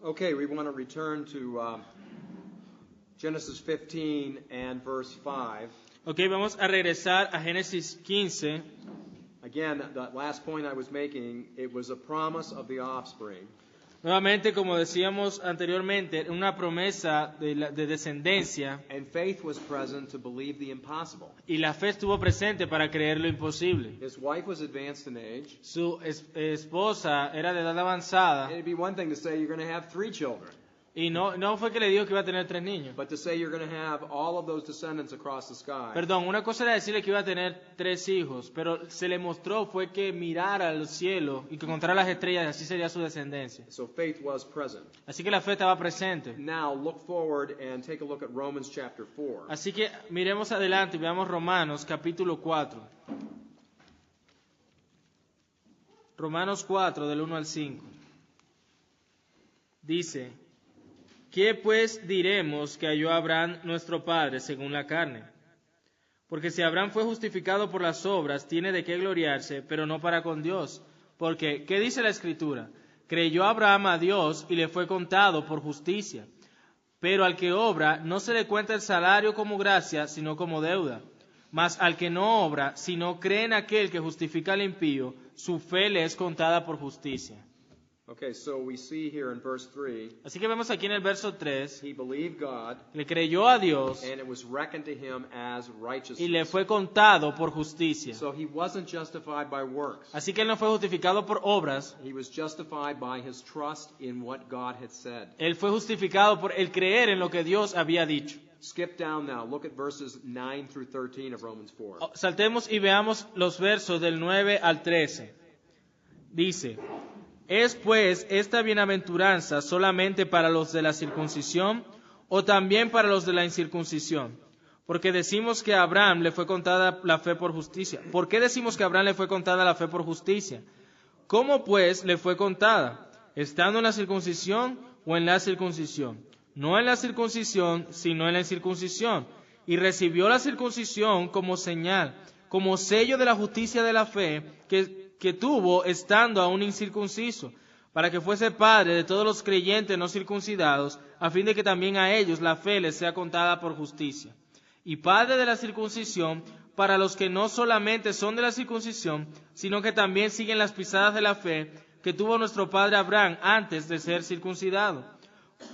Okay, we want to return to Genesis 15 and verse 5. Ok, vamos a regresar a Génesis 15. Again, that last point I was making, it was a promise of the offspring. Nuevamente, como decíamos anteriormente, una promesa de descendencia, And faith was present to believe the impossible. y la fe estuvo presente para creer lo imposible. His wife was advanced in age. Su esposa era de edad avanzada, It'd be one thing to say you're going to have 3 children, y no fue que le dijo que iba a tener 3 niños. but to say you're going to have all of those descendants across the sky. Perdón, una cosa era decirle que iba a tener 3 hijos, pero se le mostró fue que mirara al cielo y que contara las estrellas, y así sería su descendencia. So faith was present. Así que la fe estaba presente. Now look forward and take a look at Romans chapter 4. Así que miremos adelante y veamos Romanos capítulo 4. Romanos 4 del 1 al 5. Dice: ¿qué pues diremos que halló Abraham nuestro padre según la carne? Porque si Abraham fue justificado por las obras, tiene de qué gloriarse, pero no para con Dios. Porque, ¿qué dice la Escritura? Creyó Abraham a Dios y le fue contado por justicia. Pero al que obra, no se le cuenta el salario como gracia, sino como deuda. Mas al que no obra, sino cree en aquel que justifica al impío, su fe le es contada por justicia. Okay, so we see here in verse 3, Así que vemos aquí en el verso 3, he believed God, le creyó a Dios and it was reckoned to him as righteousness. y le fue contado por justicia. So he wasn't justified by works. Así que él no fue justificado por obras, He was justified by his trust in what God had said. él fue justificado por el creer en lo que Dios había dicho. Skip down now. Look at verses 9 through 13 of Romans 4. Saltemos y veamos los versos del 9 al 13. Dice: ¿es pues esta bienaventuranza solamente para los de la circuncisión o también para los de la incircuncisión? Porque decimos que a Abraham le fue contada la fe por justicia. ¿Por qué decimos que a Abraham le fue contada la fe por justicia? ¿Cómo pues le fue contada? ¿Estando en la circuncisión o en la circuncisión? No en la circuncisión, sino en la incircuncisión. Y recibió la circuncisión como señal, como sello de la justicia de la fe que tuvo estando aún incircunciso, para que fuese padre de todos los creyentes no circuncidados, a fin de que también a ellos la fe les sea contada por justicia. Y padre de la circuncisión para los que no solamente son de la circuncisión, sino que también siguen las pisadas de la fe que tuvo nuestro padre Abraham antes de ser circuncidado.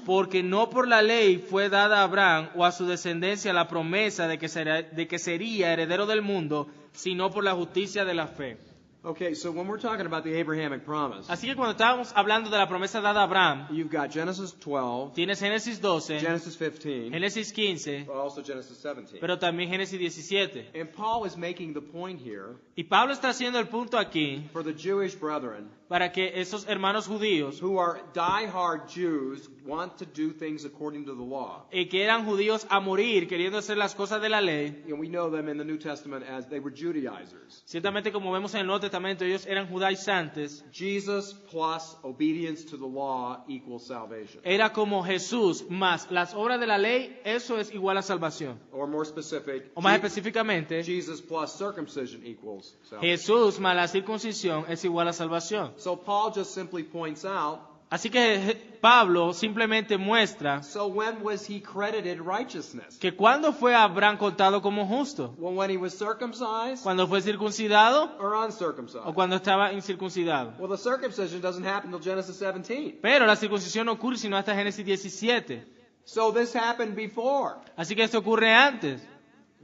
Porque no por la ley fue dada a Abraham o a su descendencia la promesa de que sería heredero del mundo, sino por la justicia de la fe. Okay, so when we're talking about the Abrahamic promise, Así que cuando estábamos hablando de la promesa dada a Abraham, you've got Genesis 12, tienes Génesis 12, Genesis 15, Génesis 15, but also Genesis 17. pero también Génesis 17. And Paul is making the point here Y Pablo está haciendo el punto aquí for the Jewish brethren para que esos hermanos judíos, who are die-hard Jews, want to do things according to the law. que eran judíos a morir, queriendo hacer las cosas de la ley, And we know them in the New Testament as they were Judaizers. ciertamente como vemos en el Nuevo Testamento, ellos eran judaizantes. Jesus plus obedience to the law equals salvation. Era como Jesús más las obras de la ley, eso es igual a salvación. Or more specific, O más específicamente, Jesus plus circumcision equals salvation. Jesús más la circuncisión es igual a salvación. So Paul just simply points out, Así que Pablo simplemente muestra so when was he credited righteousness? que cuando fue Abraham contado como justo, Well, when he was circumcised cuando fue circuncidado or o uncircumcised? cuando estaba incircuncidado. Well, the circumcision doesn't happen until Genesis 17. Pero la circuncisión no ocurre sino hasta Génesis 17. So this happened before. Así que esto ocurre antes.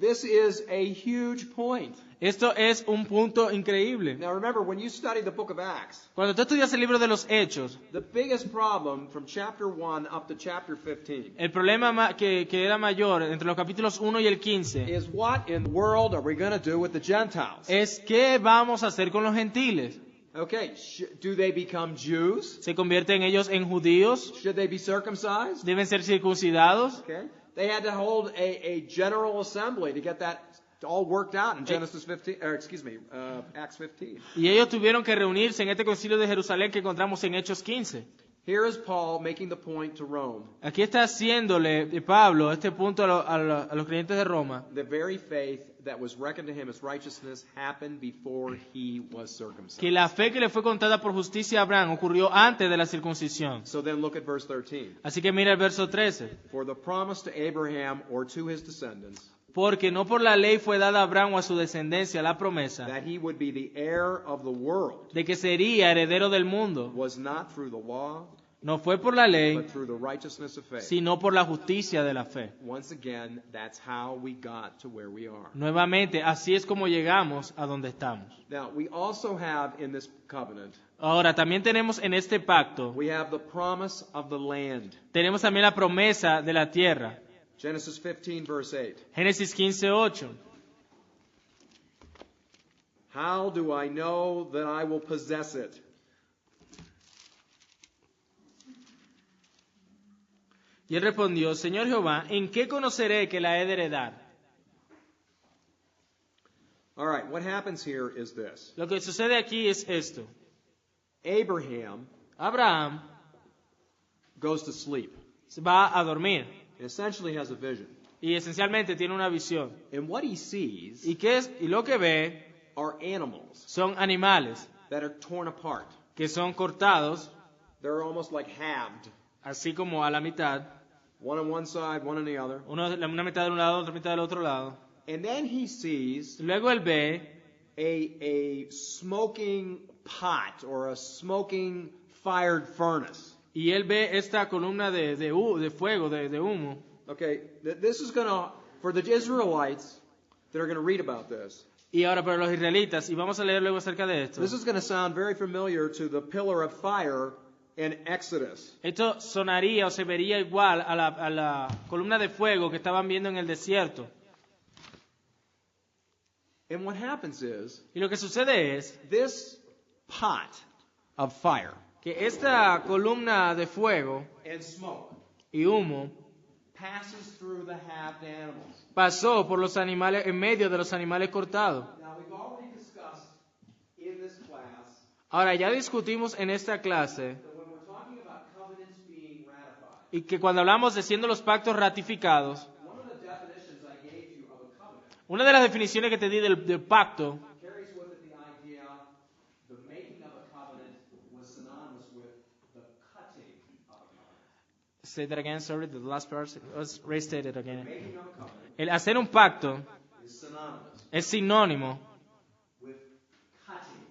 This is a huge point. Esto es un punto increíble. Now remember, when you study the book of Acts, Cuando tú estudias el libro de los Hechos, the biggest problem from chapter 1 up to chapter 15 el problema que era mayor entre los capítulos 1 y el 15 is what in the world are we going to do with the Gentiles? es qué vamos a hacer con los gentiles. Okay, do they become Jews? ¿Se convierten ellos en judíos? Should they be circumcised? ¿Deben ser circuncidados? Okay. They had to hold a general assembly to get that all worked out in Genesis 15, or excuse me, Acts 15. Y ellos tuvieron que reunirse en este concilio de Jerusalén que encontramos en Hechos 15. Here is Paul making the point to Rome. Aquí está haciéndole Pablo este punto a los creyentes de Roma. The very faith that was reckoned to him as righteousness happened before he was circumcised. Que la fe que le fue contada por justicia a Abraham ocurrió antes de la circuncisión. So then look at verse 13. Así que mira el verso 13. For the promise to Abraham or to his descendants, Porque no por la ley fue dada a Abraham o a su descendencia la promesa that he would be the heir of the world, de que sería heredero del mundo. was not through the law, No fue por la ley, but through the righteousness of faith. sino por la justicia de la fe. Once again, that's how we got to where we are. Nuevamente, así es como llegamos a donde estamos. Now, we also have in this covenant, Ahora, también tenemos en este pacto, we have the promise of the land. tenemos también la promesa de la tierra. Genesis 15, verse 8. Génesis 15:8. How do I know that I will possess it? Y él respondió, Señor Jehová, ¿en qué conoceré que la he de heredar? All right, what happens here is this. Lo que sucede aquí es esto. Abraham Abraham goes to sleep se va a dormir and essentially has a vision. y esencialmente tiene una visión. And what he sees ¿Y qué es? Y lo que ve are animals son animales that are torn apart. que son cortados, They're almost like halved. así como a la mitad, One on one side, one on the other. una mitad de un lado, otra mitad del otro lado. And then he sees Luego él ve a smoking pot or a smoking fired furnace. y él ve esta columna de fuego, de humo. Okay, this is going to, for the Israelites that are going to read about this, Y ahora para los israelitas, y vamos a leer luego acerca de esto. this is going to sound very familiar to the pillar of fire in Exodus. Esto sonaría o se vería igual a la columna de fuego que estaban viendo en el desierto. And what happens is, Y lo que sucede es this pot of fire que esta columna de fuego and smoke y humo passes through the halved animals. pasó por los animales, en medio de los animales cortados. Now, we've already discussed in this class Ahora, ya discutimos en esta clase that when we're talking about covenants being ratified, y que cuando hablamos de siendo los pactos ratificados, one of the definitions I gave you of a covenant una de las definiciones que te di del pacto carries with it the idea the making of a covenant was synonymous with the cutting of a covenant. Say that again, sorry, the last part was restated again. Making of a covenant El hacer un pacto is synonymous es sinónimo with cutting,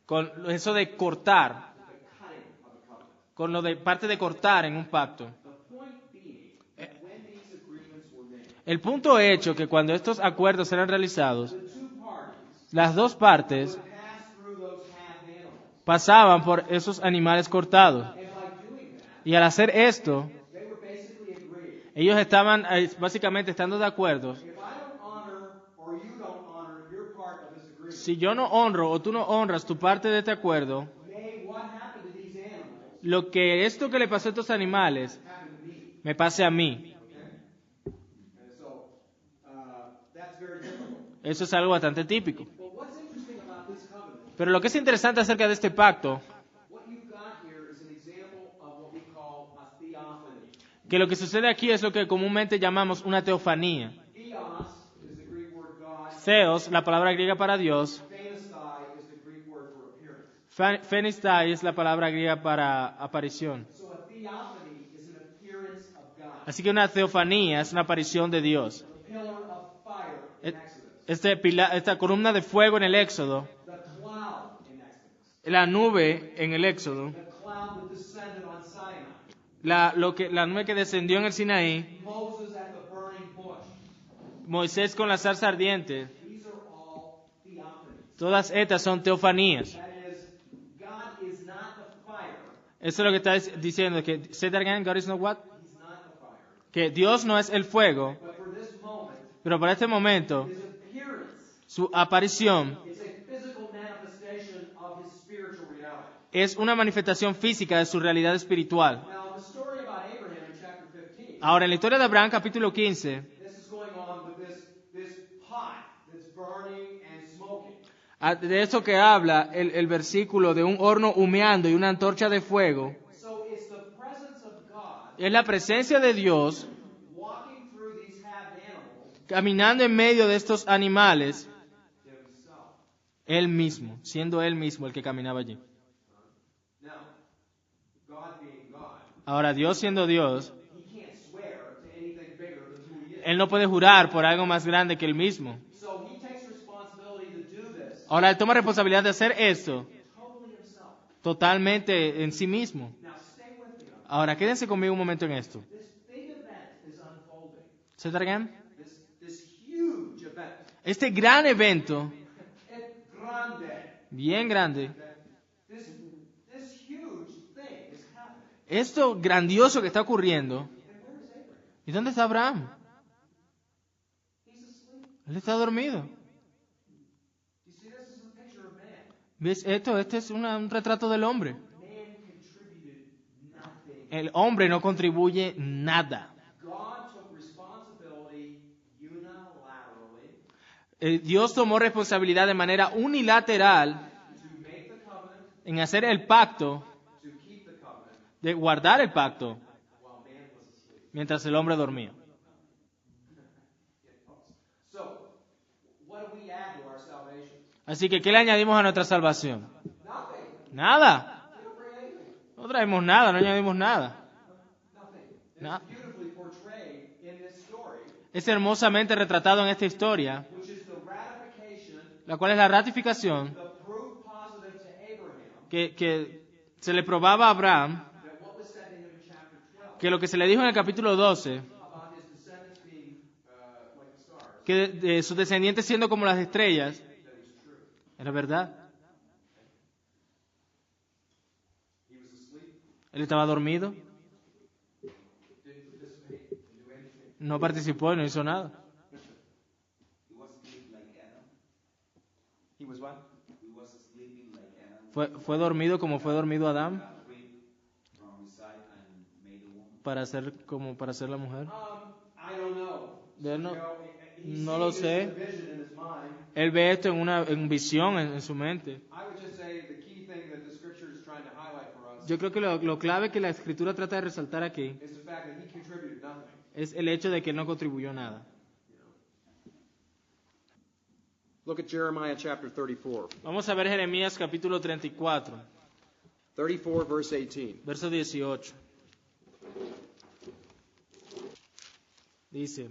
con eso de cortar, the cutting of a covenant. con lo de parte de cortar en un pacto. The point being that when these agreements were made, El punto hecho que cuando estos acuerdos eran realizados, the two parties las dos partes would pass through those halved animals. pasaban por esos animales cortados. And by doing that, Y al hacer esto, they were basically agreeing. ellos estaban básicamente estando de acuerdo. If I don't honor or you don't honor your part of this agreement, Si yo no honro o tú no honras tu parte de este acuerdo, may what happened to these animals lo que esto que le pasó a estos animales happen to me. me pase a mí. And so that's very difficult. Eso es algo bastante típico. But what's interesting about this covenant, Pero lo que es interesante acerca de este pacto, what you've got here is an example of what we call a theophany. que lo que sucede aquí es lo que comúnmente llamamos una teofanía. Theos is the Greek word God. Theos, la palabra griega para Dios. Phanestai is the Greek word for appearance. Phenistai es la palabra griega para aparición. So a theophany is an appearance of God. Así que una teofanía es una aparición de Dios. The pillar of fire in Exodus. Esta columna de fuego en el Éxodo, The cloud in Exodus. la nube en el Éxodo, The cloud that descended on Sinai. la nube que descendió en el Sinaí, Moses at the burning bush. Moisés con la zarza ardiente, These are all theophanies. todas estas son teofanías. That is, God is not the fire. Eso es lo que está diciendo, que, say that again, God is not what? He's not the fire. Que Dios no es el fuego, But for this moment, pero para este momento, his appearance su aparición is a physical manifestation of his spiritual reality. es una manifestación física de su realidad espiritual. Now, the story about Abraham in chapter 15, Ahora, en la historia de Abraham, capítulo 15, this is going on with this pot that's burning and smoking. de eso que habla el versículo de un horno humeando y una antorcha de fuego, So it's the presence of God es la presencia de Dios walking through these half animals caminando en medio de estos animales, himself. Él mismo, siendo Él mismo el que caminaba allí. Now, God being God, Ahora, Dios siendo Dios, he can't swear to anything bigger than who he is. Él no puede jurar por algo más grande que Él mismo. So he takes responsibility to do this Ahora, Él toma responsabilidad de hacer esto totally himself. totalmente en sí mismo. Now stay with me on Ahora, quédense conmigo un momento en esto. this. This big event is unfolding. ¿Se traigan? This huge event. Este gran evento, It's grande. bien grande, This huge thing is happening. esto grandioso que está ocurriendo, And where is Abraham? ¿y dónde está Abraham? He's asleep. Él está dormido. You see, this is a picture of man. ¿Ves esto? Este es un retrato del hombre. Man contributed nothing. El hombre no contribuye nada. God took responsibility unilaterally Dios tomó responsabilidad de manera unilateral to make the covenant, en hacer el pacto, to keep the covenant, de guardar el pacto, while man was asleep. mientras el hombre dormía. So, what do we add to our salvation? Así que, ¿qué le añadimos a nuestra salvación? Nothing. Nada. We don't bring anything. No traemos nada, no añadimos nada. Nothing. No. It's beautifully portrayed in this story, Es hermosamente retratado en esta historia, which is the ratification, la cual es la ratificación the proof positive to Abraham que se le probaba a Abraham, that what was said to him in chapter 12 que lo que se le dijo en el capítulo 12, about his descendants being like the stars, que de sus descendientes siendo como las estrellas, that is true. era verdad. He was asleep, Él estaba dormido, didn't participate, didn't do anything. no participó y no hizo nada. He was sleeping like Adam. He was what? He was sleeping like Adam. Fue dormido como fue dormido Adán Got free from his side and made a woman. para ser la mujer. I don't know. Yo no- You know, he's no lo seeing sé. this vision in his mind. Él ve esto en visión en su mente. I would just say the key thing that the scripture is trying to highlight for us Yo creo que lo clave que la escritura trata de resaltar aquí is the fact that he contributed nothing. es el hecho de que él no contribuyó nada. Look at Jeremiah chapter 34. Vamos a ver Jeremías capítulo 34, 34 verse 18. verso 18. Dice,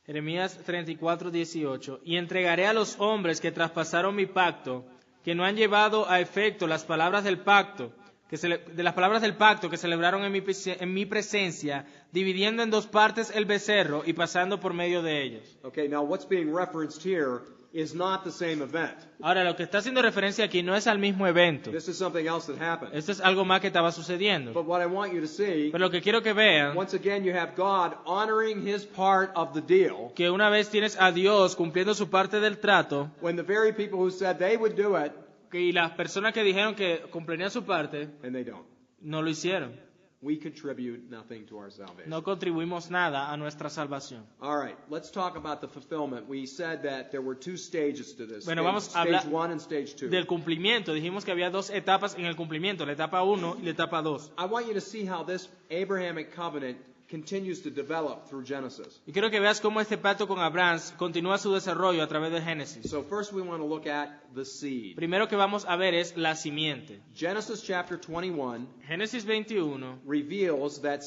Jeremías 34, 18, y entregaré a los hombres que traspasaron mi pacto, que no han llevado a efecto las palabras del pacto, de las palabras del pacto que celebraron en mi presencia, dividiendo en dos partes el becerro y pasando por medio de ellos. Okay, now what's being referenced here is not the same event. Ahora, lo que está haciendo referencia aquí no es al mismo evento. This is something else that happened. Esto es algo más que estaba sucediendo. But what I want you to see, Pero lo que quiero que vean, once again, you have God honoring his part of the deal que una vez tienes a Dios cumpliendo su parte del trato, when the very people who said they would do it, y las personas que dijeron que cumplirían su parte, and they don't. no lo hicieron. We contribute nothing to our salvation. No contribuimos nada a nuestra salvación. All right, let's talk about the fulfillment. We said that there were two stages to this. Bueno, vamos a stage hablar 1 and stage 2. Del cumplimiento. Dijimos que había dos etapas en el cumplimiento, la etapa 1 y la etapa 2. I want you to see how this Abrahamic covenant continues to develop through Genesis. Y quiero que veas cómo este pacto con Abraham continúa su desarrollo a través de Génesis. So first we want to look at the seed. Primero que vamos a ver es la simiente. Genesis chapter 21 Génesis 21 reveals that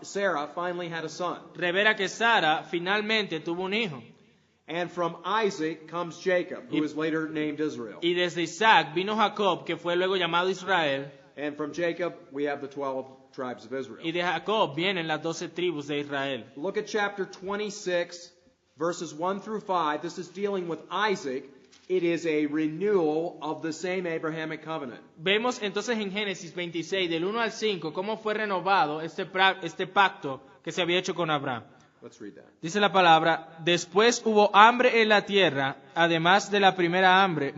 Sarah finally had a son. revela que Sara finalmente tuvo un hijo. And from Isaac comes Jacob, who Y- is later named Israel. Y desde Isaac vino Jacob, que fue luego llamado Israel. And from Jacob we have the 12 tribes of Israel. Y de Jacob vienen las 12 tribus de Israel. Look at chapter 26, verses 1 through 5. This is dealing with Isaac. It is a renewal of the same Abrahamic covenant. Vemos entonces en Génesis 26, del 1 al 5, cómo fue renovado este pacto que se había hecho con Abraham. Let's read that. Dice la palabra, después hubo hambre en la tierra, además de la primera hambre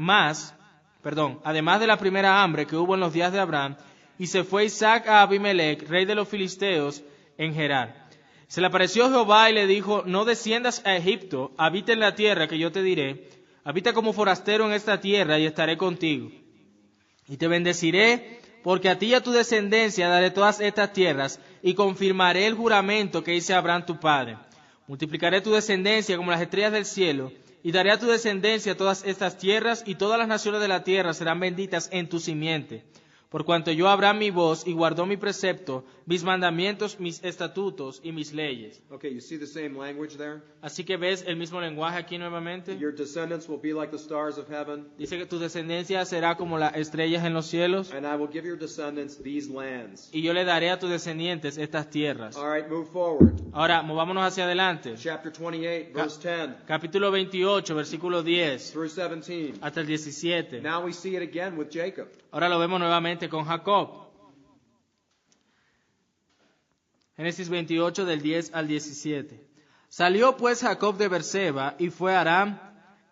que hubo en los días de Abraham, y se fue Isaac a Abimelech, rey de los filisteos, en Gerar. Se le apareció Jehová y le dijo, no desciendas a Egipto, habita en la tierra que yo te diré, habita como forastero en esta tierra y estaré contigo. Y te bendeciré porque a ti y a tu descendencia daré todas estas tierras, y confirmaré el juramento que hice a Abraham tu padre. Multiplicaré tu descendencia como las estrellas del cielo, y daré a tu descendencia todas estas tierras, y todas las naciones de la tierra serán benditas en tu simiente. Por cuanto yo Abraham mi voz y guardó mi precepto, mis mandamientos, mis estatutos y mis leyes. Okay, you see the same language there? Así que ves el mismo lenguaje aquí nuevamente. Your descendants will be like the stars of heaven, Dice que tu descendencia será como las estrellas en los cielos, and I will give your descendants these lands. y yo le daré a tus descendientes estas tierras. All right, move forward. Ahora, movámonos hacia adelante. Chapter 28, verse 10 Capítulo 28, versículo 10 through 17. hasta el 17. Now we see it again with Jacob. Ahora lo vemos nuevamente con Jacob. Génesis 28 del 10 al 17. Salió pues Jacob de Berseba y fue a Aram,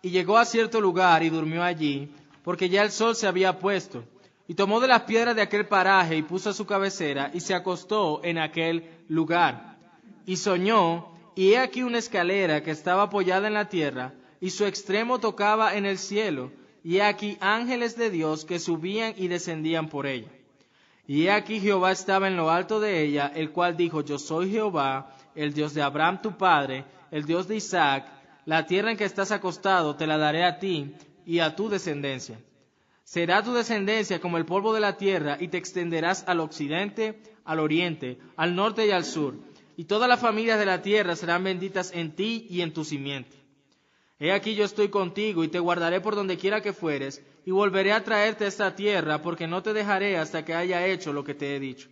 y llegó a cierto lugar y durmió allí, porque ya el sol se había puesto. Y tomó de las piedras de aquel paraje y puso a su cabecera y se acostó en aquel lugar. Y soñó, y he aquí una escalera que estaba apoyada en la tierra, y su extremo tocaba en el cielo, y he aquí ángeles de Dios que subían y descendían por ella. Y he aquí Jehová estaba en lo alto de ella, el cual dijo, yo soy Jehová, el Dios de Abraham tu padre, el Dios de Isaac, la tierra en que estás acostado te la daré a ti y a tu descendencia. Será tu descendencia como el polvo de la tierra, y te extenderás al occidente, al oriente, al norte y al sur, y todas las familias de la tierra serán benditas en ti y en tu simiente. He aquí yo estoy contigo, y te guardaré por donde quiera que fueres, y volveré a traerte a esta tierra, porque no te dejaré hasta que haya hecho lo que te he dicho.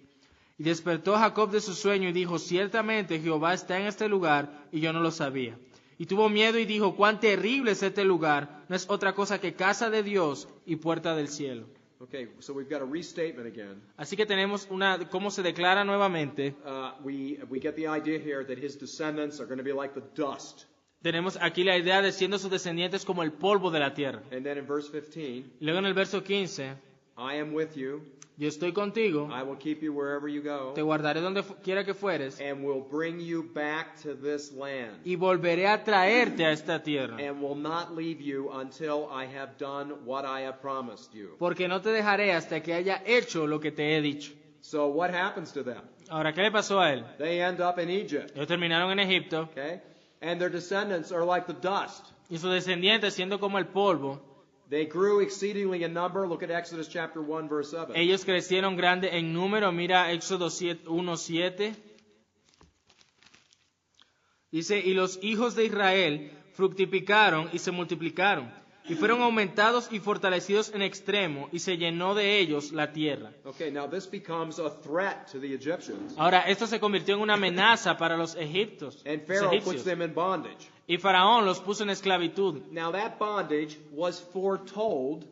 Y despertó Jacob de su sueño y dijo, ciertamente Jehová está en este lugar, y yo no lo sabía. Y tuvo miedo y dijo, cuán terrible es este lugar, no es otra cosa que casa de Dios y puerta del cielo. Okay, so we've got a restatement again. Así que tenemos cómo se declara nuevamente. We get the idea here that his descendants are going to be like the dust. Tenemos aquí la idea de siendo sus descendientes como el polvo de la tierra. And then in verse 15, Y luego en el verso 15, I am with you. yo estoy contigo, I will keep you wherever you go, te guardaré donde quiera que fueres, and will bring you back to this land, y volveré a traerte a esta tierra, and will not leave you until I have done what I have promised you. porque no te dejaré hasta que haya hecho lo que te he dicho. So what happens to them? Ahora, ¿qué le pasó a él? They end up in Egypt, Ellos terminaron en Egipto, okay? And their descendants are like the dust. y sus descendientes siendo como el polvo. They grew exceedingly in number. Look at Exodus chapter 1, verse 7. Ellos crecieron grande en número. Mira Éxodo 1:7. Dice, y los hijos de Israel fructificaron y se multiplicaron, y fueron aumentados y fortalecidos en extremo, y se llenó de ellos la tierra. Okay, now this becomes a threat to the Egyptians. Ahora, esto se convirtió en una amenaza para los egipcios. And los Pharaoh puts egipcios. them in bondage. Y Faraón los puso en esclavitud. Now that bondage was foretold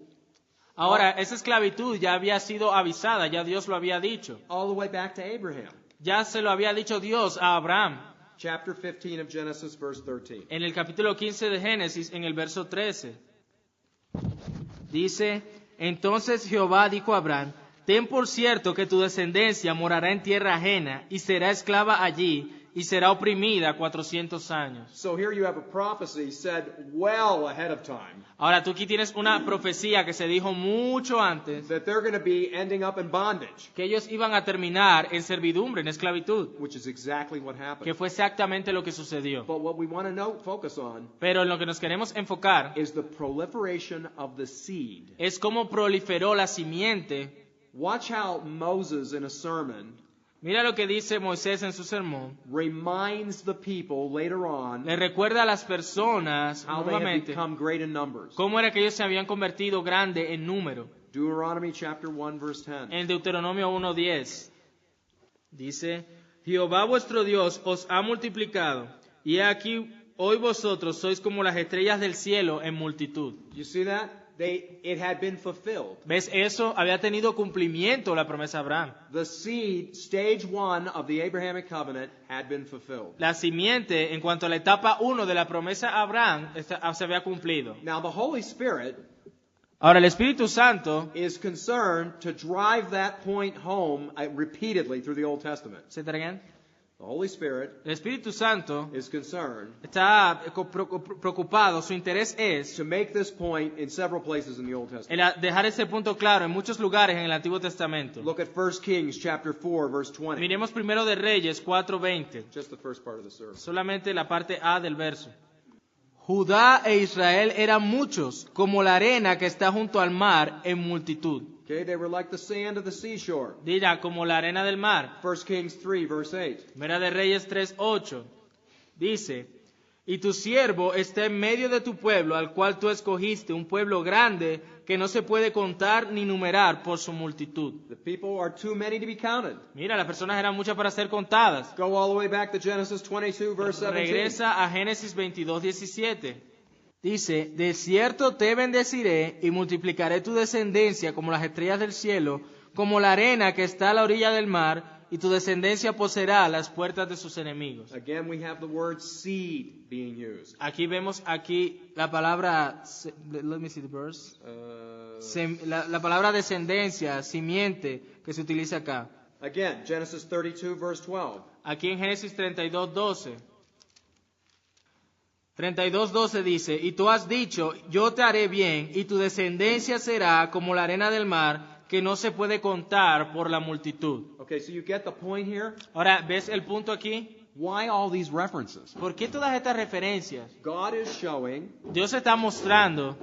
Ahora, esa esclavitud ya había sido avisada, ya Dios lo había dicho. all the way back to Abraham. Ya se lo había dicho Dios a Abraham. Chapter 15 of Genesis, verse 13. En el capítulo 15 de Génesis, en el verso 13, dice, entonces Jehová dijo a Abraham, ten por cierto que tu descendencia morará en tierra ajena y será esclava allí y será oprimida 400 años. So here you have a prophecy said well ahead of time Ahora tú aquí tienes una profecía que se dijo mucho antes, that they're going to be ending up in bondage, que ellos iban a terminar en servidumbre, en esclavitud, which is exactly what happened. que fue exactamente lo que sucedió. But what we want to focus on Pero en lo que nos queremos enfocar is the proliferation of the seed. es cómo proliferó la simiente. Watch how Moses in a sermon Mira lo que dice Moisés en su sermón. reminds the people later on Le recuerda a las personas how they have nuevamente become great in numbers. cómo era que ellos se habían convertido grande en número. Deuteronomy chapter 1 verse 10. En Deuteronomio 1:10 dice, Jehová vuestro Dios os ha multiplicado, y he aquí hoy vosotros sois como las estrellas del cielo en multitud. You see that? It had been fulfilled. ¿Ves eso? Había tenido cumplimiento la promesa de Abraham. The seed, stage 1 of the Abrahamic covenant, had been fulfilled. La simiente, en cuanto a la etapa 1 de la promesa a Abraham, se había cumplido. Now the Holy Spirit Ahora el Espíritu Santo, is concerned to drive that point home repeatedly through the Old Testament. ¿se traen? The Holy Spirit El Espíritu Santo is concerned está preocupado, su interés es to make this point in several places in the Old Testament. el dejar ese punto claro en muchos lugares en el Antiguo Testamento. Look at 1 Kings chapter 4, verse 20. Miremos primero de Reyes 4:20, Just the first part of the service. solamente la parte A del verso. Judá e Israel eran muchos, como la arena que está junto al mar en multitud. Okay, they were like the sand of the seashore. Dirá, como la arena del mar. 1 Kings 3, verse 8. Primera de Reyes 3:8. Dice, y tu siervo está en medio de tu pueblo, al cual tú escogiste, un pueblo grande que no se puede contar ni numerar por su multitud. The people are too many to be counted. Mira, las personas eran muchas para ser contadas. Go all the way back to Genesis 22, verse 17. Regresa a Génesis 22:17. Dice, de cierto te bendeciré y multiplicaré tu descendencia como las estrellas del cielo, como la arena que está a la orilla del mar, y tu descendencia poseerá las puertas de sus enemigos. Again, we have the word seed being used. Aquí vemos la palabra, let me see the verse. La palabra descendencia, simiente, que se utiliza acá. Again, Genesis 32, verse 12. Aquí en Génesis 32:12. 32:12 dice, y tú has dicho, yo te haré bien, y tu descendencia será como la arena del mar, que no se puede contar por la multitud. Okay, so you get the point here? Ahora, ¿ves el punto aquí? Why all these references? ¿Por qué todas estas referencias? God is showing Dios está mostrando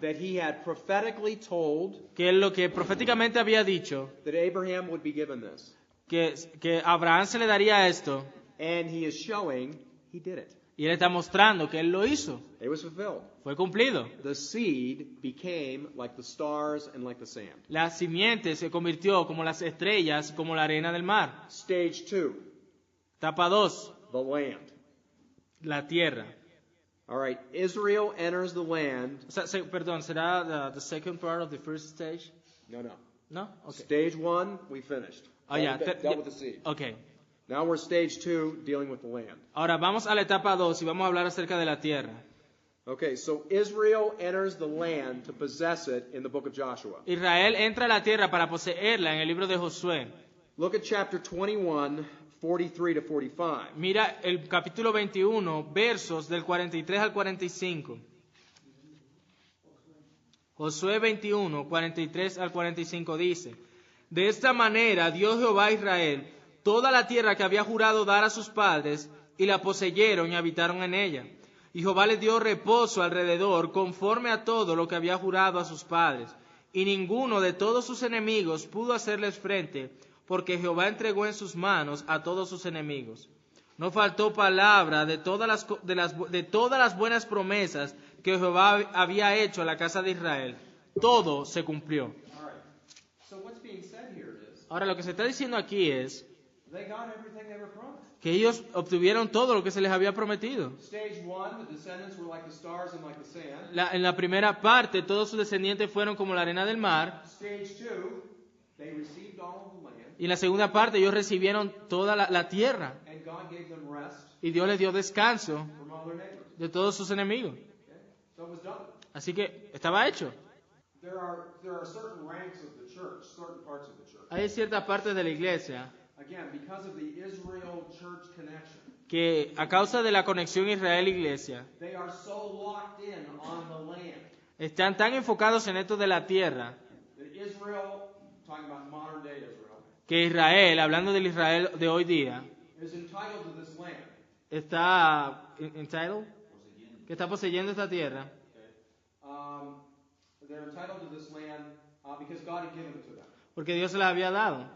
that he had prophetically told que lo que proféticamente había dicho, that Abraham would be given this. que a Abraham se le daría esto, And he is showing he did it. y él está mostrando que él lo hizo. It was fulfilled. Fue cumplido. The seed became like the stars and like the sand. La simiente se convirtió como las estrellas, como la arena del mar. Stage 2, Etapa 2, the land. la tierra. All right, Israel enters the land. O sea, perdón, ¿será the second part of the first stage? No. ¿No? Okay. Stage 1, we finished. Oh, yeah. Dealt with the seed. Okay. Now we're stage 2, dealing with the land. Ahora vamos a la etapa 2 y vamos a hablar acerca de la tierra. Okay, so Israel enters the land to possess it in the book of Joshua. Israel entra a la tierra para poseerla en el libro de Josué. Look at chapter 21, 43 to 45. Mira el capítulo 21, versos del 43 al 45. Josué 21, 43 al 45 dice, de esta manera dio Jehová a Israel toda la tierra que había jurado dar a sus padres, y la poseyeron y habitaron en ella. Y Jehová les dio reposo alrededor, conforme a todo lo que había jurado a sus padres. Y ninguno de todos sus enemigos pudo hacerles frente, porque Jehová entregó en sus manos a todos sus enemigos. No faltó palabra de todas las buenas promesas que Jehová había hecho a la casa de Israel. Todo se cumplió. All right. So what's being said here is Ahora, lo que se está diciendo aquí es they got everything they were promised. que ellos obtuvieron todo lo que se les había prometido. Stage 1, the descendants were like the stars and like the sand. En la primera parte, todos sus descendientes fueron como la arena del mar. Stage 2, they received all of the land, Y en la segunda parte, ellos recibieron toda la tierra. and God gave them rest Y Dios les dio descanso from all their neighbors. de todos sus enemigos. Okay? So it was done. Así que estaba hecho. There are certain ranks of the church, certain parts of the church. Hay ciertas partes de la iglesia Again, because of the Israel-church connection, que a causa de la conexión Israel-iglesia they are so locked in on the land están tan enfocados en esto de la tierra that Israel, talking about modern day Israel, que Israel, hablando del Israel de hoy día, is entitled to this land. está entitled, que está poseyendo esta tierra, They're entitled to this land because God had given it to them. porque Dios se la había dado.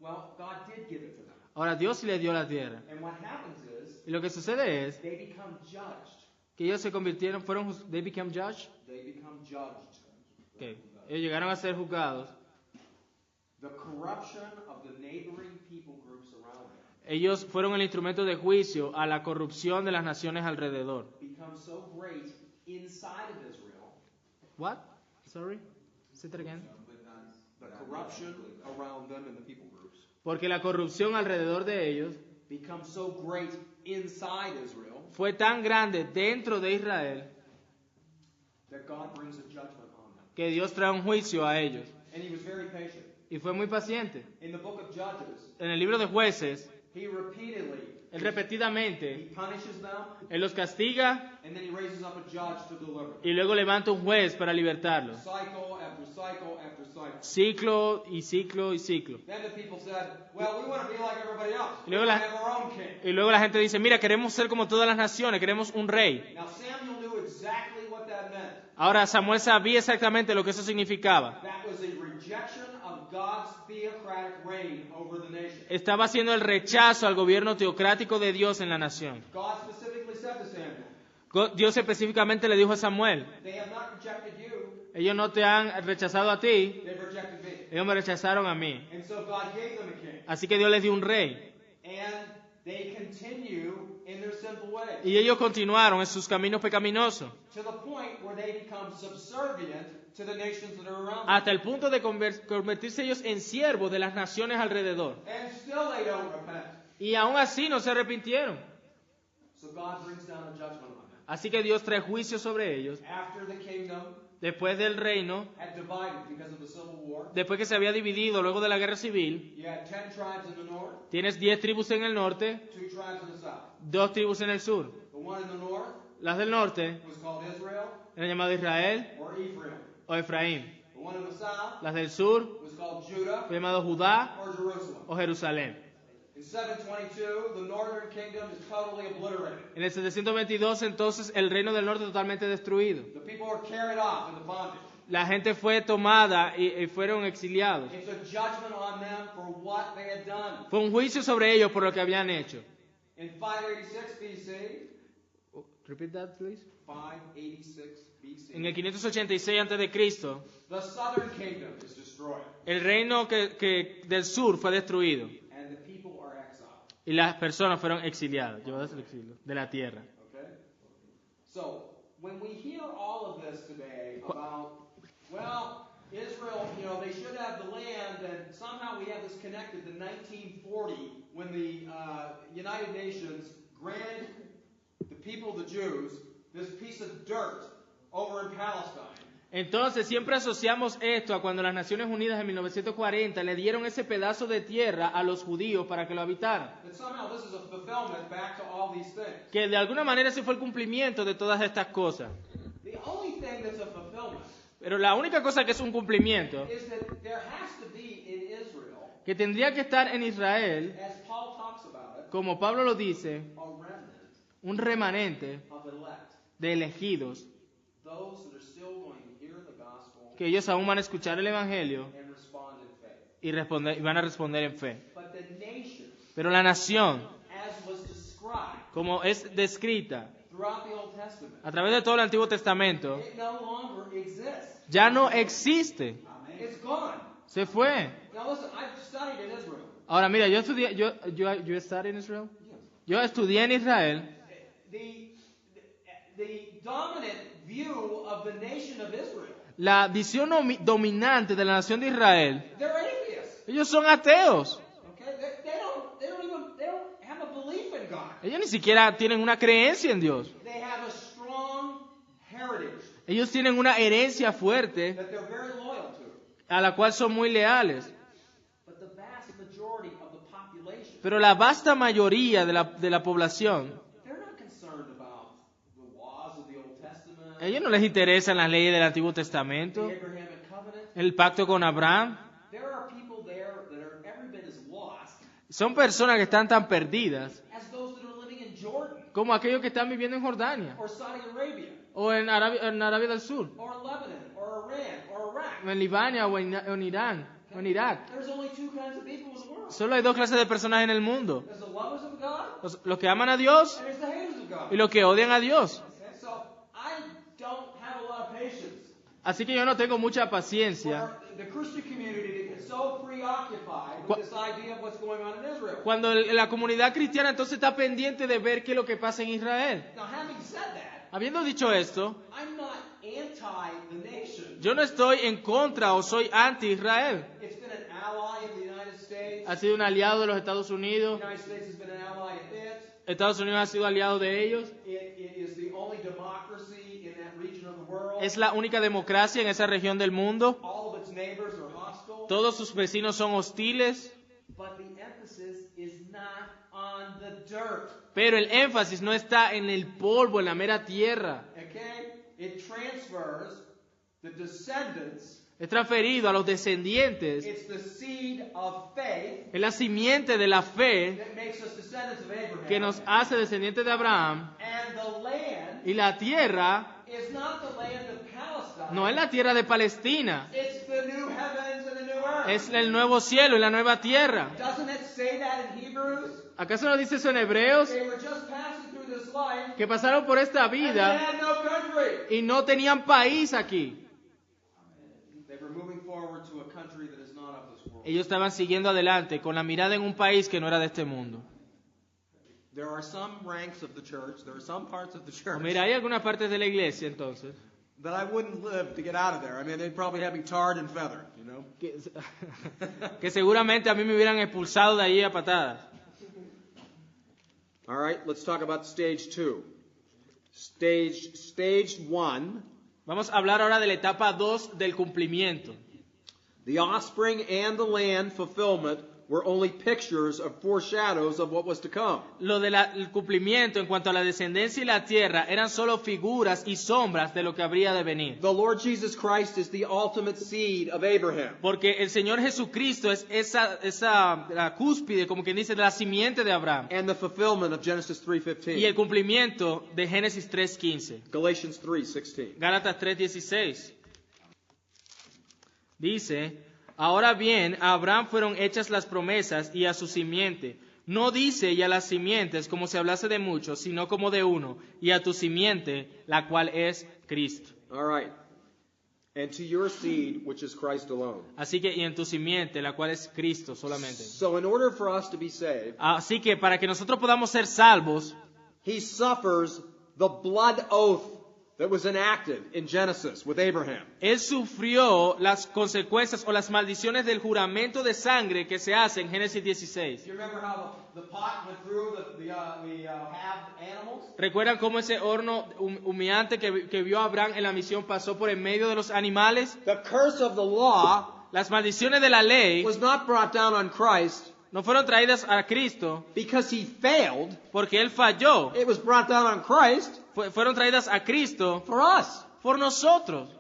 Well, God did give it to them. Ahora Dios sí le dio la tierra. And what happens is Y lo que sucede es they become judged. que ellos se convirtieron, they became judged. They become judged. Okay. Ellos llegaron a ser juzgados. The corruption of the neighboring people groups around them Ellos fueron el instrumento de juicio a la corrupción de las naciones alrededor. becomes so great inside of Israel. What? Sorry? Say that again. The corruption around them and the people groups Porque la corrupción alrededor de ellos becomes so great inside Israel fue tan grande dentro de Israel that God brings a judgment on them. que Dios trae un juicio a ellos. And he was very patient. Y fue muy paciente. In the book of Judges, En el libro de Jueces, He repeatedly, Él he repetidamente, punishes them, Él los castiga and then he raises up a judge to deliver them. y luego levanta un juez para libertarlos. Cycle after cycle after cycle. Ciclo y ciclo y ciclo. Then the people said, well, we want to be like everybody else. Y We luego want la- to have our own king. Y luego la gente dice, mira, queremos ser como todas las naciones, queremos un rey. Now Samuel knew exactly what that meant. Ahora Samuel sabía exactamente lo que eso significaba. That was a rejection of God's theocratic reign over the nation. Estaba haciendo el rechazo al gobierno teocrático de Dios en la nación. God specifically said to Samuel, Dios específicamente le dijo a Samuel, they have not rejected you, ellos no te han rechazado a ti, they've rejected me. ellos me rechazaron a mí. And so God gave them a king. Así que Dios les dio un rey. And they continue in their sinful ways. Y ellos continuaron en sus caminos pecaminosos, To the point where they become subservient to the nations that are around them. hasta el punto de convertirse ellos en siervos de las naciones alrededor. And still they don't repent. Y aún así no se arrepintieron. So God brings down a judgment on them. Así que Dios trae juicio sobre ellos. After the kingdom Después del reino, had divided because of the civil war, después que se había dividido luego de la guerra civil, you had 10 tribes in the north, tienes 10 tribus en el norte, 2 tribes in the south. 2 tribus en el sur. The one in the north Las del norte was called Israel eran llamadas Israel or Ephraim. o Efraín. The one in the south Las del sur was called Judah fue llamado Judá or Jerusalem. o Jerusalén. In 722, the northern kingdom is totally obliterated. En el 722 entonces el reino del norte totalmente destruido. The people are carried off into bondage. La gente fue tomada y fueron exiliados. It's a judgment on them for what they had done. Fue un juicio sobre ellos por lo que habían hecho. In 586 BC, Repeat that, please. 586 BC, En el 586 a.C., the southern kingdom is destroyed, el reino del sur fue destruido and the people are exiled. y las personas fueron exiliadas, llevadas al exilio de la tierra. Okay? So, when we hear all of this today about, well, Israel, they should have the land, and somehow we have this connected to 1940 when the United Nations granted the people, the Jews, this piece of dirt over in Palestine. Entonces siempre asociamos esto a cuando las Naciones Unidas en 1940 le dieron ese pedazo de tierra a los judíos para que lo habitaran. That somehow this is a fulfillment back to all these things. Que de alguna manera ese fue el cumplimiento de todas estas cosas. The only thing that's a fulfillment Pero la única cosa que es un cumplimiento, is that there has to be in Israel, que tendría que estar en Israel, as Paul talks about it, como Pablo lo dice, a remnant un remanente of elect, de elegidos, those that are still going to hear the gospel que ellos aún van a escuchar el Evangelio and respond in faith. y van a responder en fe. But the nation, Pero la nación, as was described como es descrita throughout the Old Testament, a través de todo el Antiguo Testamento, it no longer exists. ya no existe, It's gone. se fue. Now listen, I've studied in Israel. Ahora mira, yo estudié, yo estudié en Israel. Yo estudié en Israel. The dominant view of the nation of Israel, La visión dominante de la nación de Israel, they're atheists. ellos son ateos. Okay, they don't have a belief in God. Ellos ni siquiera tienen una creencia en Dios. They have a strong heritage Ellos tienen una herencia fuerte that they're very loyal to. a la cual son muy leales. But the vast majority of the population, Pero la vasta mayoría de la población, they're not concerned about the laws of the Old Testament, a ellos no les interesan las leyes del Antiguo Testamento, the Abrahamic covenant. el pacto con Abraham. There are people there that are every bit as lost Son personas que están tan perdidas as those that are living in Jordan como aquellos que están viviendo en Jordania or Saudi Arabia o en Arabia del Sur, or Lebanon or Iran or Iraq. o en Libania o en Irán o en Irak. There's only two kinds of people in the world. Solo hay dos clases de personas en el mundo: There's the lovers of God los que aman a Dios and there's the haters of God. y los que odian a Dios. Okay, so I don't have a lot of patience Así que yo no tengo mucha paciencia for the Christian community to get so preoccupied with this idea of what's going on in Israel. cuando la comunidad cristiana entonces está pendiente de ver qué es lo que pasa en Israel. Now, having said that, Habiendo dicho esto, I'm not anti the nation. yo no estoy en contra o soy anti-Israel. It's been an ally of the United States. Ha sido un aliado de los Estados The Unidos. United States has been an ally of it. Estados Unidos ha sido aliado de ellos. It is the only democracy in that region of the world. Es la única democracia en esa región del mundo. All of its neighbors are hostile. Todos sus vecinos son hostiles. But the emphasis is not on the dirt. Pero el énfasis no está en el polvo, en la mera tierra. Okay? It transfers the descendants. Es transferido a los descendientes. It's the seed of faith Es la simiente de la fe that makes us descendants of Abraham. que nos hace descendientes de Abraham. And the land Y la tierra is not the land of Palestine. no es la tierra de Palestina. It's the new heavens and the new earth. Es el nuevo cielo y la nueva tierra. Doesn't it say that in Hebrews? ¿Acaso no dice eso en Hebreos? They were just passing through this life Que pasaron por esta and they vida had no country. y no tenían país aquí. They were moving forward to a country that is not of this world. Ellos estaban siguiendo adelante con la mirada en un país que no era de este mundo. There are some ranks of the church, there are some parts of the O church mira, hay algunas partes de la iglesia entonces that I wouldn't live to get out of there. I mean, they'd probably have me tarred and feathered, you know. que seguramente a mí me hubieran expulsado de allí a patadas. All right, let's talk about stage 2. Stage 1, Vamos a hablar ahora de la etapa 2 del cumplimiento. the offspring and the land fulfillment were only pictures of foreshadows of what was to come. Lo del cumplimiento en cuanto a la descendencia y la tierra eran solo figuras y sombras de lo que habría de venir. The Lord Jesus Christ is the ultimate seed of Abraham. Porque el Señor Jesucristo es la cúspide, como quien dice, de la simiente de Abraham. And the fulfillment of Genesis Y el 3:15. cumplimiento de Génesis 3:15. Galatians 3:16. Gálatas 3:16. Dice, ahora bien, a Abraham fueron hechas las promesas y a su simiente. No dice y a las simientes como si hablase de muchos, sino como de uno, y a tu simiente, la cual es Cristo. All right. And to your seed, which is Christ alone. Así que, y en tu simiente, la cual es Cristo solamente. So in order for us to be saved, Así que para que nosotros podamos ser salvos, he suffers the blood oath that was enacted in Genesis with Abraham. Él sufrió las consecuencias o las maldiciones del juramento de sangre que se hace en Génesis 16. You remember how the pot went through the halved animals? ¿Recuerdan cómo ese horno humeante que vio Abraham en la misión pasó por en medio de los animales? The curse of the law Las maldiciones de la ley was not brought down on Christ no fueron traídas a Cristo because he failed. porque Él falló. It was brought down on Christ Fueron traídas a Cristo for us. por nosotros.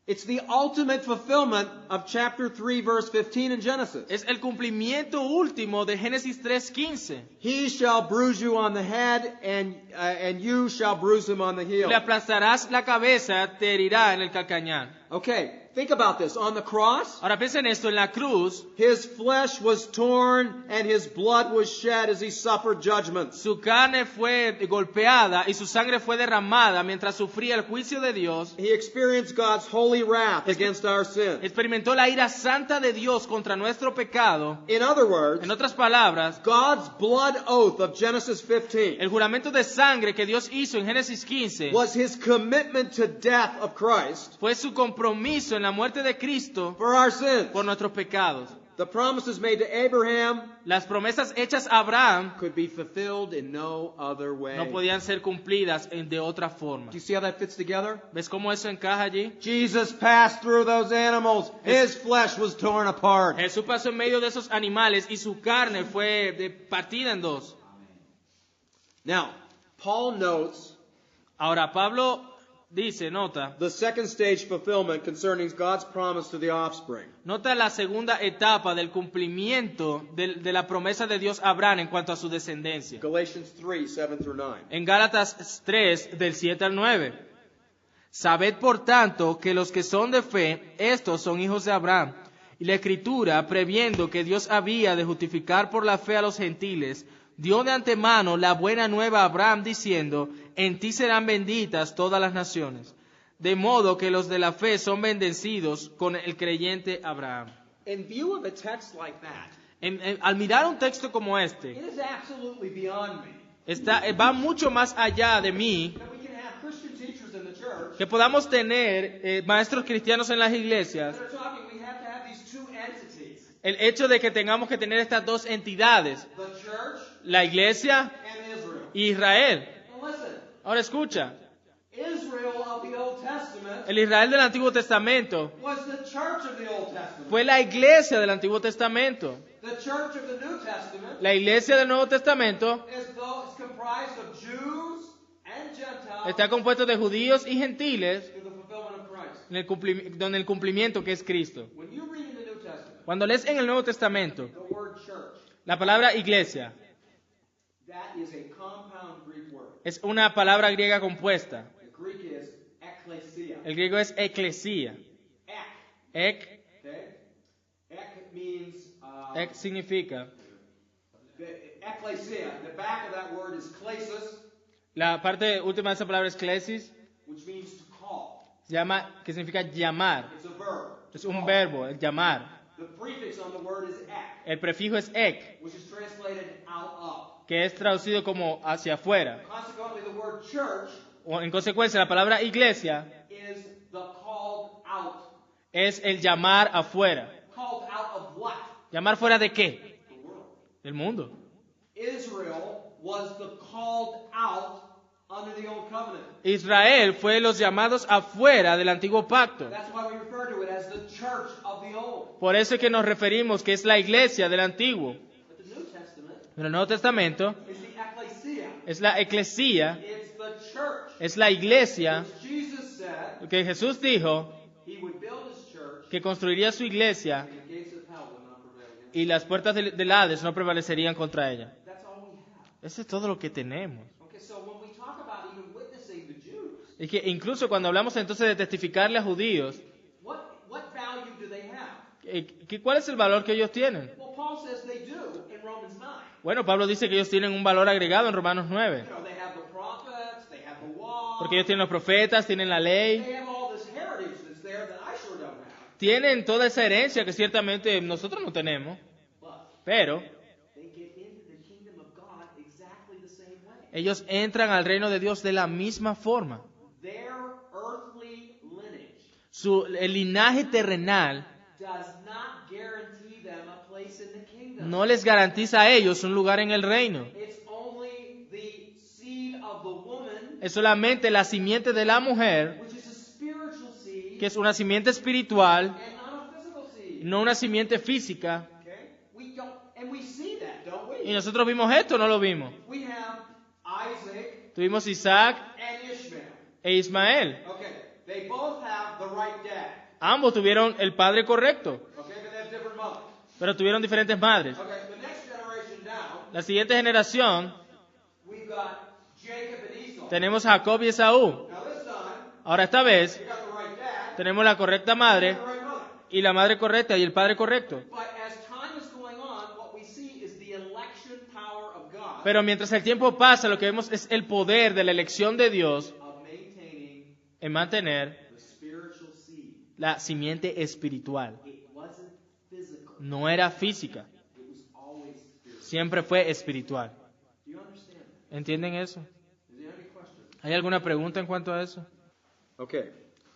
It's the ultimate fulfillment of chapter 3, verse 15 in Genesis. Es el cumplimiento último de Génesis 3:15. He shall bruise you on the head, and you shall bruise him on the heel. Le aplastarás la cabeza, te herirá en el calcañar. Okay, think about this. On the cross, Ahora piensen esto, en la cruz, his flesh was torn and his blood was shed as he suffered judgments. su carne fue golpeada y su sangre fue derramada mientras sufría el juicio de Dios. He experienced God's holy wrath against our sin. Experimentó la ira santa de Dios contra nuestro pecado. In other words, En otras palabras, God's blood oath of Genesis 15 el juramento de sangre que Dios hizo en Génesis 15 was his commitment to death of Christ fue su compromiso en la muerte de Cristo for our sins. por nuestros pecados. The promises made to Abraham Las promesas hechas a Abraham could be fulfilled in no other way. no podían ser cumplidas de otra forma. Do you see how that fits together? ¿Ves cómo eso encaja allí? Jesus passed through those animals. His flesh was torn apart. Jesús pasó en medio de esos animales y su carne fue partida en dos. Now, Paul notes Ahora, Pablo dice, nota the second stage fulfillment concerning God's promise to the offspring. la segunda etapa del cumplimiento de la promesa de Dios a Abraham en cuanto a su descendencia. Galatians 3, 7 through 9. En Gálatas 3, del 7 al 9. Sabed por tanto que los que son de fe, estos son hijos de Abraham. Y la Escritura, previendo que Dios había de justificar por la fe a los gentiles, dio de antemano la buena nueva a Abraham diciendo, en ti serán benditas todas las naciones. De modo que los de la fe son bendecidos con el creyente Abraham. In view of a text like that, Al mirar un texto como it este, is absolutely beyond me va mucho más allá de mí, that we can have Christian teachers in the church que podamos tener maestros cristianos en las iglesias. that are talking we have to have these two entities, El hecho de que tengamos que tener estas dos entidades, the church la iglesia and Israel. y Israel. Now listen, Ahora escucha, Israel of the Old Testament el Israel del Antiguo Testamento was the church of the Old Testament. fue la iglesia del Antiguo Testamento. The church of the New Testament La iglesia del Nuevo Testamento is comprised of Jews and Gentiles está compuesta de judíos y gentiles to the fulfillment of Christ. en el cumplimiento que es Cristo. When you read in the New Testament Cuando lees en el Nuevo Testamento the word church, la palabra iglesia, that is a compound Greek word. es una palabra griega compuesta. The Greek is ekklesia. El griego es eclesía. Ek, Ek, okay? Ek means ek significa. the ekklesia. The back of that word is klesis, La parte última de esa palabra es klesis, which means to call. que significa llamar. It's a verb. Es un verbo, el llamar. The prefix on the word is ek, El prefijo es ek, which is translated out of. que es traducido como hacia afuera. Consequently, the word church O, en consecuencia, la palabra iglesia is the called out. es el llamar afuera. Called out of what? ¿Llamar fuera de qué? The world. Del mundo. Israel was the called out under the old covenant. Israel fue los llamados afuera del antiguo pacto. That's why we refer to it as the church of the old. Por eso es que nos referimos que es la iglesia del antiguo. But the New Testament En el Nuevo Testamento is the ecclesia. es la eclesía, It's the church. es la iglesia Which Jesus said que Jesús dijo he would build his church que construiría su iglesia and the gates of hell would not prevail against it. y las puertas del Hades no prevalecerían contra ella. That's all we have. Eso es todo lo que tenemos. Okay, so when we talk about even witnessing the Jews, Es que incluso cuando hablamos entonces de testificarle a judíos, what value do they have? ¿cuál es el valor que ellos tienen? Well, Paul says they do in Romans 9. Bueno, Pablo dice que ellos tienen un valor agregado en Romanos 9. You know, they have the prophets, they have the law, Porque ellos tienen los profetas, tienen la ley, they have all this heritage that's there that I sure don't have. tienen toda esa herencia que ciertamente nosotros no tenemos. But Pero they get into the kingdom of God exactly the same way. ellos entran al reino de Dios de la misma forma. Their earthly lineage El linaje terrenal does not guarantee them a place in the kingdom. no les garantiza a ellos un lugar en el reino. It's only the seed of the woman, Es solamente la simiente de la mujer, which is a spiritual seed, que es una simiente espiritual, and not a physical seed. no una simiente física. Okay? And we see that, don't we? Y nosotros vimos esto, ¿no lo vimos? We have Isaac Tuvimos Isaac and Ishmael. e Ismael. Okay, they both have the right dad. Ambos tuvieron el padre correcto, Okay, but they have different mothers. pero tuvieron diferentes madres. Okay, the next generation down, La siguiente generación we've got Jacob and Esau. tenemos a Jacob y Esaú. Now this time, Ahora esta vez we got the right dad tenemos la correcta madre and the right mother. y la madre correcta y el padre correcto. But as time is going on, what we see is the election power of God Pero mientras el tiempo pasa, lo que vemos es el poder de la elección de Dios of maintaining en mantener the spiritual seed. la simiente espiritual. It wasn't physical. No era física, It was always spiritual. siempre fue espiritual. Do you understand that? ¿Entienden eso? Is there any question? ¿Hay alguna pregunta en cuanto a eso? Okay.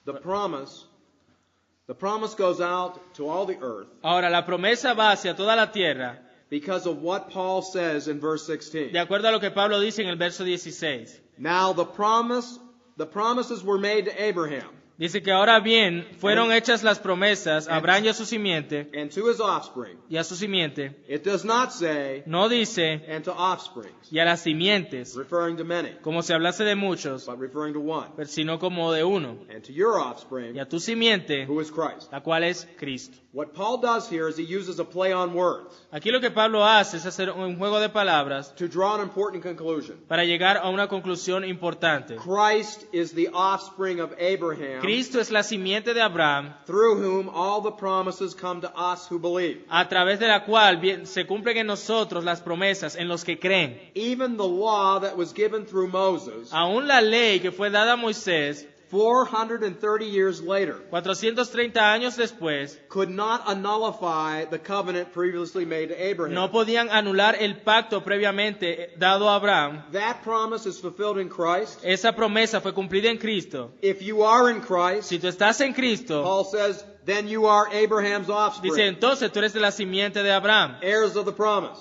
The promise goes out to all the earth Ahora, la promesa va hacia toda la tierra, because of what Paul says in verse 16. de acuerdo a lo que Pablo dice en el verso 16. Now the promises were made to Abraham Dice que ahora bien fueron hechas las promesas a Abraham y a su simiente, and to his offspring. y a su simiente. It does not say No dice and to offsprings, y a las simientes, referring to many, como si hablase de muchos, but referring to one. pero sino como de uno, And to your y offspring, a tu simiente, who is Christ. la cual es Cristo. What Paul does here is he uses a play on words Aquí lo que Pablo hace es hacer un juego de palabras to draw an important conclusion. para llegar a una conclusión importante. Christ is the offspring of Abraham, Cristo es la simiente de Abraham, through whom all the promises come to us who believe. a través de la cual se cumplen en nosotros las promesas en los que creen. Even the law that was given through Moses, Aún la ley que fue dada a Moisés 430 years later, 430 años después, could not nullify the covenant previously made to Abraham. no podían anular el pacto previamente dado a Abraham. That promise is fulfilled in Christ. Esa promesa fue cumplida en Cristo. If you are in Christ, Si tú estás en Cristo, Paul says, then you are Abraham's dice offspring, entonces tú eres de la simiente de Abraham, heirs of the promise.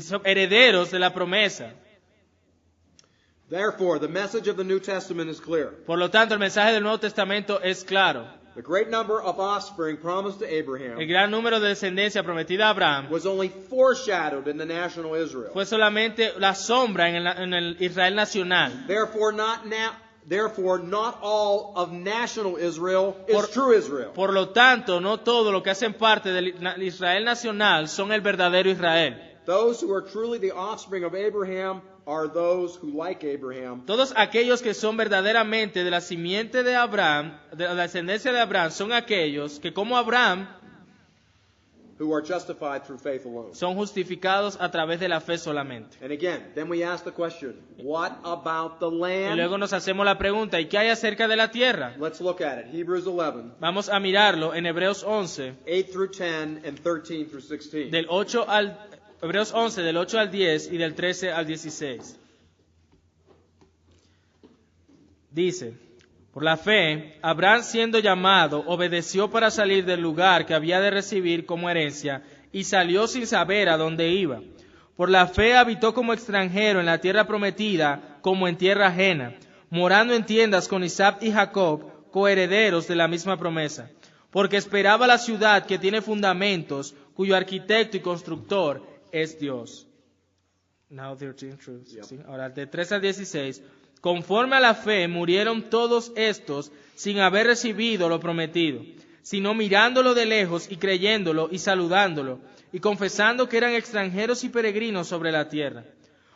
son herederos de la promesa. Therefore, the message of the New Testament is clear. Por lo tanto, el mensaje del Nuevo Testamento es claro. the great number of offspring promised to Abraham, el gran número de descendencia prometida a Abraham, was only foreshadowed in the national Israel. fue solamente la sombra en el Israel nacional. Therefore, not all of national Israel is true Israel. Por lo tanto, no todo lo que hacen parte del Israel nacional son el verdadero Israel. Those who are truly the offspring of Abraham are those who, like Abraham, Todos aquellos que son verdaderamente de la simiente de Abraham, de la descendencia de Abraham, son aquellos que como Abraham who are justified through faith alone. son justificados a través de la fe solamente. And again, then we ask the question, what about the Y land? luego nos hacemos la pregunta, ¿y qué hay acerca de la tierra? Let's look at it. Hebrews 11, Vamos a mirarlo en Hebreos 11, 8 through 10 and 13 through 16. Hebreos 11 del 8 al 10 y del 13 al 16. Dice, por la fe, Abraham siendo llamado, obedeció para salir del lugar que había de recibir como herencia y salió sin saber a dónde iba. Por la fe habitó como extranjero en la tierra prometida, como en tierra ajena, morando en tiendas con Isaac y Jacob, coherederos de la misma promesa. Porque esperaba la ciudad que tiene fundamentos, cuyo arquitecto y constructor es Dios. Now 13 through 16. Ahora, de 3 al 16. Conforme a la fe murieron todos estos sin haber recibido lo prometido, sino mirándolo de lejos y creyéndolo y saludándolo, y confesando que eran extranjeros y peregrinos sobre la tierra.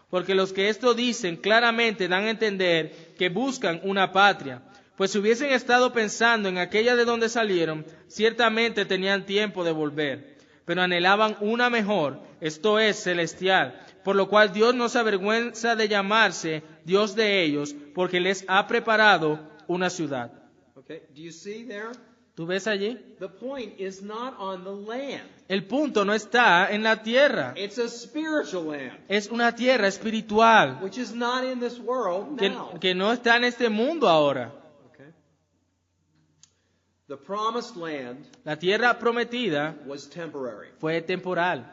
Porque los que esto dicen claramente dan a entender que buscan una patria, pues si hubiesen estado pensando en aquella de donde salieron, ciertamente tenían tiempo de volver, pero anhelaban una mejor, esto es, celestial, por lo cual Dios no se avergüenza de llamarse Dios de ellos, porque les ha preparado una ciudad. Okay, do you see there? ¿Tú ves allí? The point is not on the land. El punto no está en la tierra, It's a spiritual land, es una tierra espiritual which is not in this world now. que no está en este mundo ahora. Okay. The promised land La tierra prometida was temporary. fue temporal.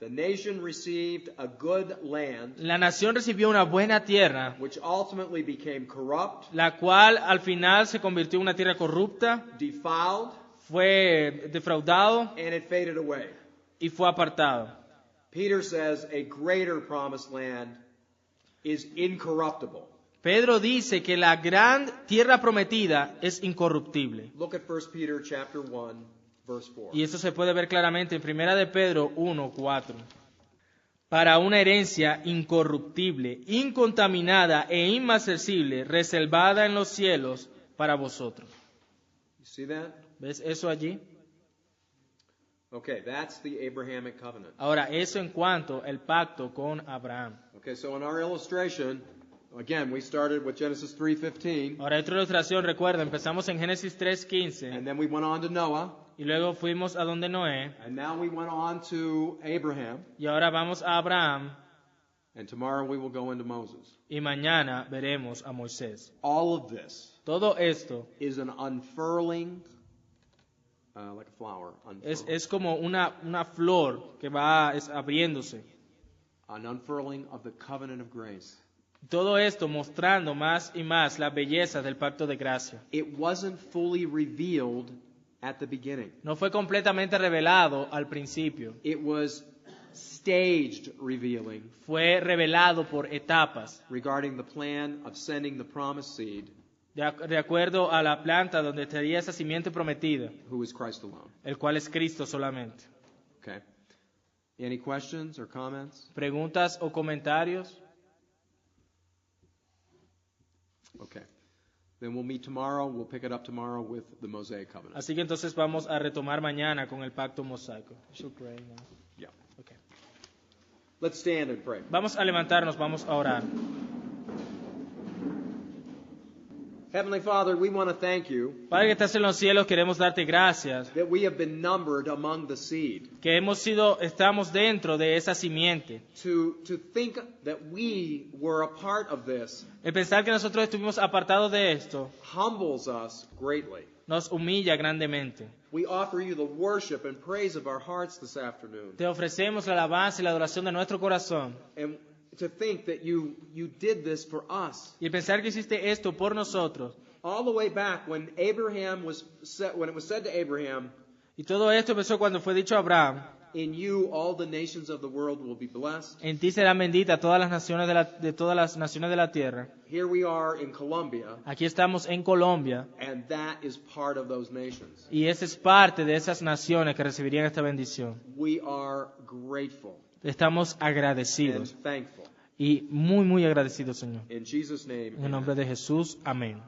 The nation received a good land, La nación recibió una buena tierra, which ultimately became corrupt, la cual al final se convirtió en una tierra corrupta, defiled, fue defraudado and it faded away. y fue apartado. Peter says a greater promised land is incorruptible. Pedro dice que la gran tierra prometida es incorruptible. Look at 1 Peter chapter 1, verse 4. Y eso se puede ver claramente en 1 de Pedro 1:4. Para una herencia incorruptible, incontaminada e inmarcesible, reservada en los cielos para vosotros. You see that? ¿Ves eso allí? Okay, that's the Abrahamic covenant. Ahora, eso en cuanto al pacto con Abraham. Okay, so in our illustration, again, we started with Genesis 3:15, Ahora, otra ilustración, recuerda, empezamos en Génesis 3:15 and then we went on to Noah, y luego fuimos a donde Noé and now we went on to Abraham, y ahora vamos a Abraham and tomorrow we will go into Moses. y mañana veremos a Moisés. All of this Todo esto is an unfurling, like a flower, es como una flor que va abriéndose. an unfurling of the covenant of grace. Todo esto mostrando más y más la belleza del pacto de gracia. It wasn't fully revealed at the beginning. No fue completamente revelado al principio. It was staged revealing Fue revelado por etapas, regarding the plan of sending the promised seed, de acuerdo a la planta donde estaría esa simiente prometida, who is Christ alone. el cual es Cristo solamente. Okay. Any questions or comments? ¿Preguntas o comentarios? Okay. Then we'll meet tomorrow. We'll pick it up tomorrow with the Mosaic covenant. Así que entonces vamos a retomar mañana con el pacto mosaico. Yeah. Okay. Let's stand and pray. Vamos a levantarnos, vamos a orar. Heavenly Father, we want to thank you Padre que estás en los cielos, queremos darte gracias, that we have been numbered among the seed. que estamos dentro de esa simiente. To think that we were a part of this El pensar que nosotros estuvimos apartados de esto humbles us greatly. nos humilla grandemente. We offer you the worship and praise of our hearts this afternoon. Te ofrecemos la alabanza y la adoración de nuestro corazón. And to think that you did this for us. Y el pensar que hiciste esto por nosotros all the way back when Abraham was said, when it was said to Abraham, Y todo esto empezó cuando fue dicho a Abraham, in you all the nations of the world will be blessed. en ti serán benditas todas las naciones de todas las naciones de la tierra. Here we are in Colombia, Aquí estamos en Colombia and that is part of those nations. y esa es parte de esas naciones que recibirían esta bendición. We are grateful Estamos and agradecidos thankful. y muy, muy agradecidos, Señor. In Jesus' name, En el nombre de Jesús, amén.